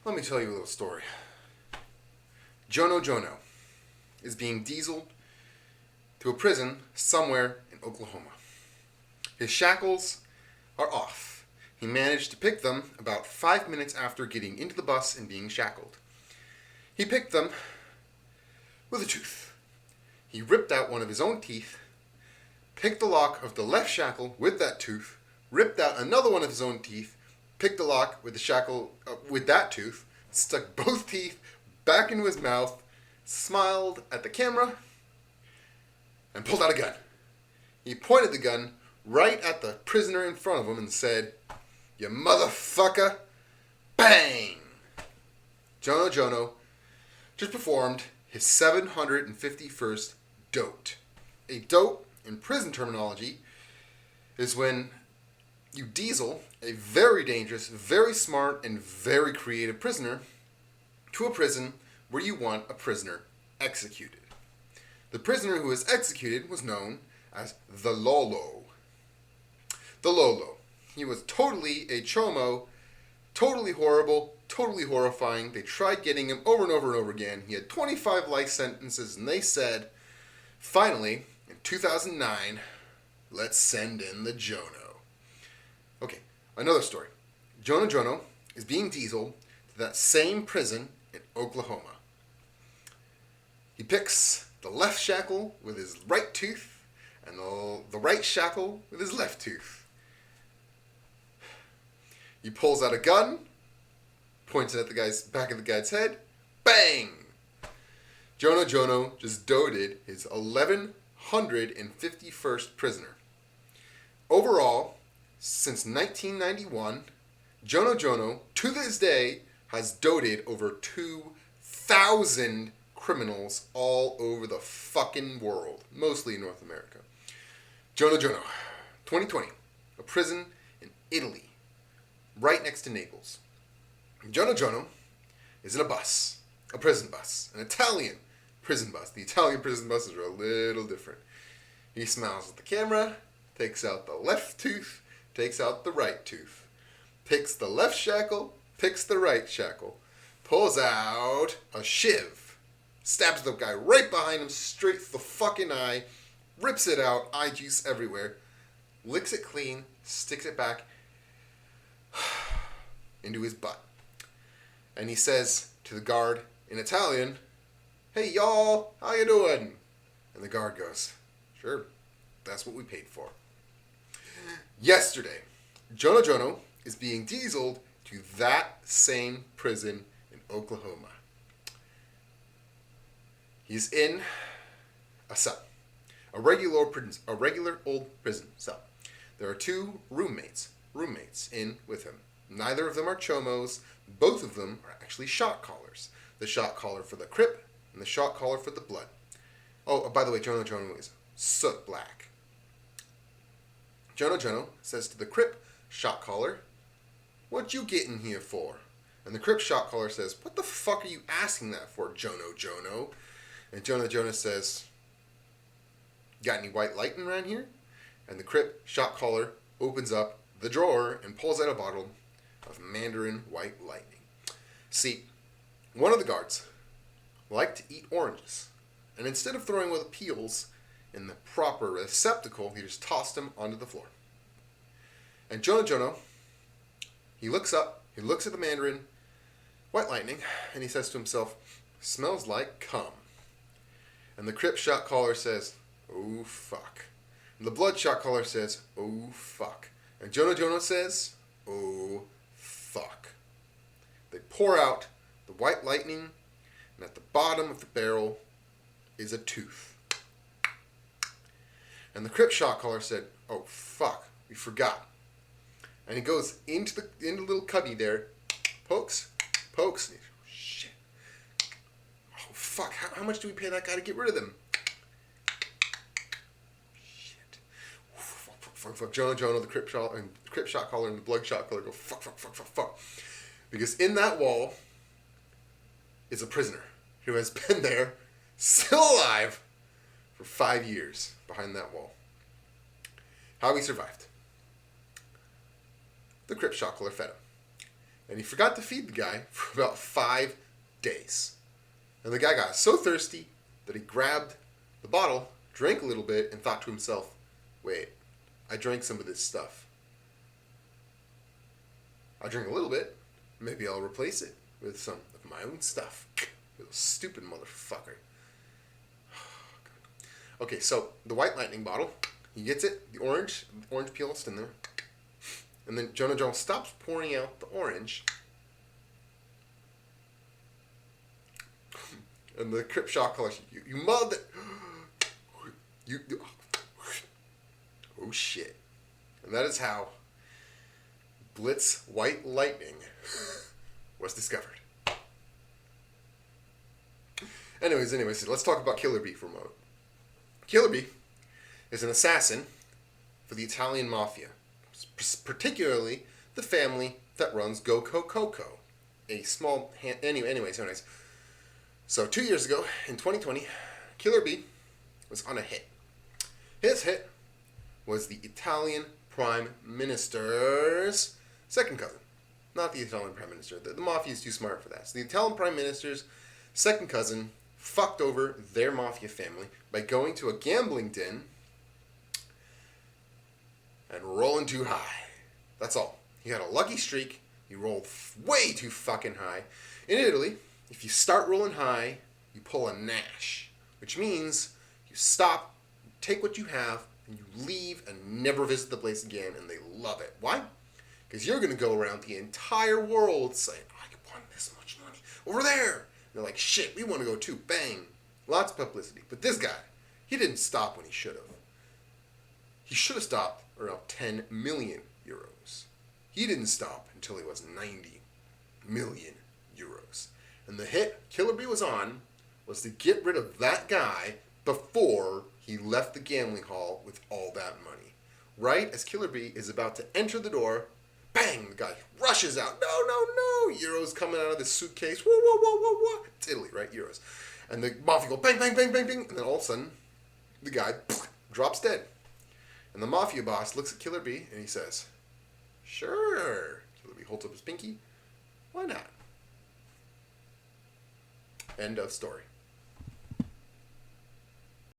Let me tell you a little story. Jhono Jhono is being dieseled to a prison somewhere in Oklahoma. His shackles are off. He managed to pick them about 5 minutes after getting into the bus and being shackled. He picked them with a tooth. He ripped out one of his own teeth, picked the lock of the left shackle with that tooth, ripped out another one of his own teeth, picked the lock with the shackle with that tooth, stuck both teeth back into his mouth, smiled at the camera, and pulled out a gun. He pointed the gun right at the prisoner in front of him and said, "You motherfucker!" Bang! Jhono Jhono just performed his 751st dote. A dote, in prison terminology, is when you diesel a very dangerous, very smart, and very creative prisoner to a prison where you want a prisoner executed. The prisoner who was executed was known as the Lolo. The Lolo. He was totally a chomo, totally horrible, totally horrifying. They tried getting him over and over and over again. He had 25 life sentences, and they said, finally, in 2009, let's send in the Jhono. Okay, another story. Jhono Jhono is being dieseled to that same prison in Oklahoma. He picks the left shackle with his right tooth and the right shackle with his left tooth. He pulls out a gun, points it at the back of the guy's head, bang! Jhono Jhono just doted his 1151st prisoner. Overall, since 1991, Jhono Jhono, to this day, has doted over 2,000 criminals all over the fucking world, mostly in North America. Jhono Jhono, 2020, a prison in Italy, right next to Naples. Jhono Jhono is in a bus, a prison bus, an Italian prison bus. The Italian prison buses are a little different. He smiles at the camera, takes out the left tooth, takes out the right tooth, picks the left shackle, picks the right shackle, pulls out a shiv, stabs the guy right behind him, straight through the fucking eye, rips it out, eye juice everywhere, licks it clean, sticks it back into his butt. And he says to the guard in Italian, "Hey y'all, how you doing?" And the guard goes, "Sure, that's what we paid for." Yesterday, Jhono Jhono is being dieseled to that same prison in Oklahoma. He's in a cell, a regular old prison cell. There are two roommates in with him. Neither of them are chomos. Both of them are actually shot callers. The shot caller for the Crip and the shot caller for the Blood. Oh, by the way, Jhono Jhono is soot black. Jhono Jhono says to the Crip shot caller, "What you getting here for?" And the Crip shot caller says, "What the fuck are you asking that for, Jhono Jhono?" And Jhono Jhono says, "Got any white lightning around here?" And the Crip shot caller opens up the drawer and pulls out a bottle of Mandarin white lightning. See, one of the guards liked to eat oranges, and instead of throwing away the peels in the proper receptacle, he just tossed them onto the floor. And Jhono Jhono, he looks up, he looks at the Mandarin white lightning, and he says to himself, "Smells like cum." And the Crip shot caller says, "Oh fuck." And the Blood shot caller says, "Oh fuck." And Jhono Jhono says, "Oh fuck." They pour out the white lightning, and at the bottom of the barrel is a tooth. And the Crip shot caller said, "Oh fuck, we forgot." And he goes into the little cubby there, pokes, and he's, "Oh shit. Oh fuck, how much do we pay that guy to get rid of them?" Shit. Fuck. Jhono Jhono, the Crip shot caller, and the Blood shot caller go fuck. Because in that wall is a prisoner who has been there, still alive, for 5 years behind that wall. How he survived. The Crip shot caller fed him. And he forgot to feed the guy for about 5 days. And the guy got so thirsty that he grabbed the bottle, drank a little bit, and thought to himself, wait, I drank some of this stuff. I drink a little bit, maybe I'll replace it with some of my own stuff. Little stupid motherfucker. Okay, so the white lightning bottle, he gets it, the orange peel is in there. And then Jhono Jhono stops pouring out the orange. And the Crip Shaw colors, you mother... You... Oh, shit. And that is how Blitz White Lightning was discovered. Anyways, let's talk about Killer B for a moment. Killer B is an assassin for the Italian mafia, particularly the family that runs Go Coco, a small anyways. So 2 years ago, in 2020, Killer B was on a hit. His hit was the Italian Prime Minister's second cousin. Not the Italian Prime Minister. The mafia is too smart for that. So the Italian Prime Minister's second cousin fucked over their mafia family by going to a gambling den and rolling too high. That's all. He had a lucky streak. He rolled way too fucking high. In Italy, if you start rolling high, you pull a Nash, which means you stop, you take what you have, and you leave and never visit the place again, and they love it. Why? Because you're going to go around the entire world saying, I won this much money over there. And they're like, shit, we want to go too. Bang. Lots of publicity. But this guy, he didn't stop when he should have. He should have stopped around 10 million euros. He didn't stop until he was 90 million euros. And the hit Killer B was on was to get rid of that guy before he left the gambling hall with all that money. Right as Killer B is about to enter the door, bang, the guy rushes out. No, euros coming out of this suitcase. Whoa. It's Italy, right? Euros. And the mafia go bang. And then all of a sudden, the guy drops dead. And the mafia boss looks at Killer B and he says, sure. Killer B holds up his pinky. Why not? End of story.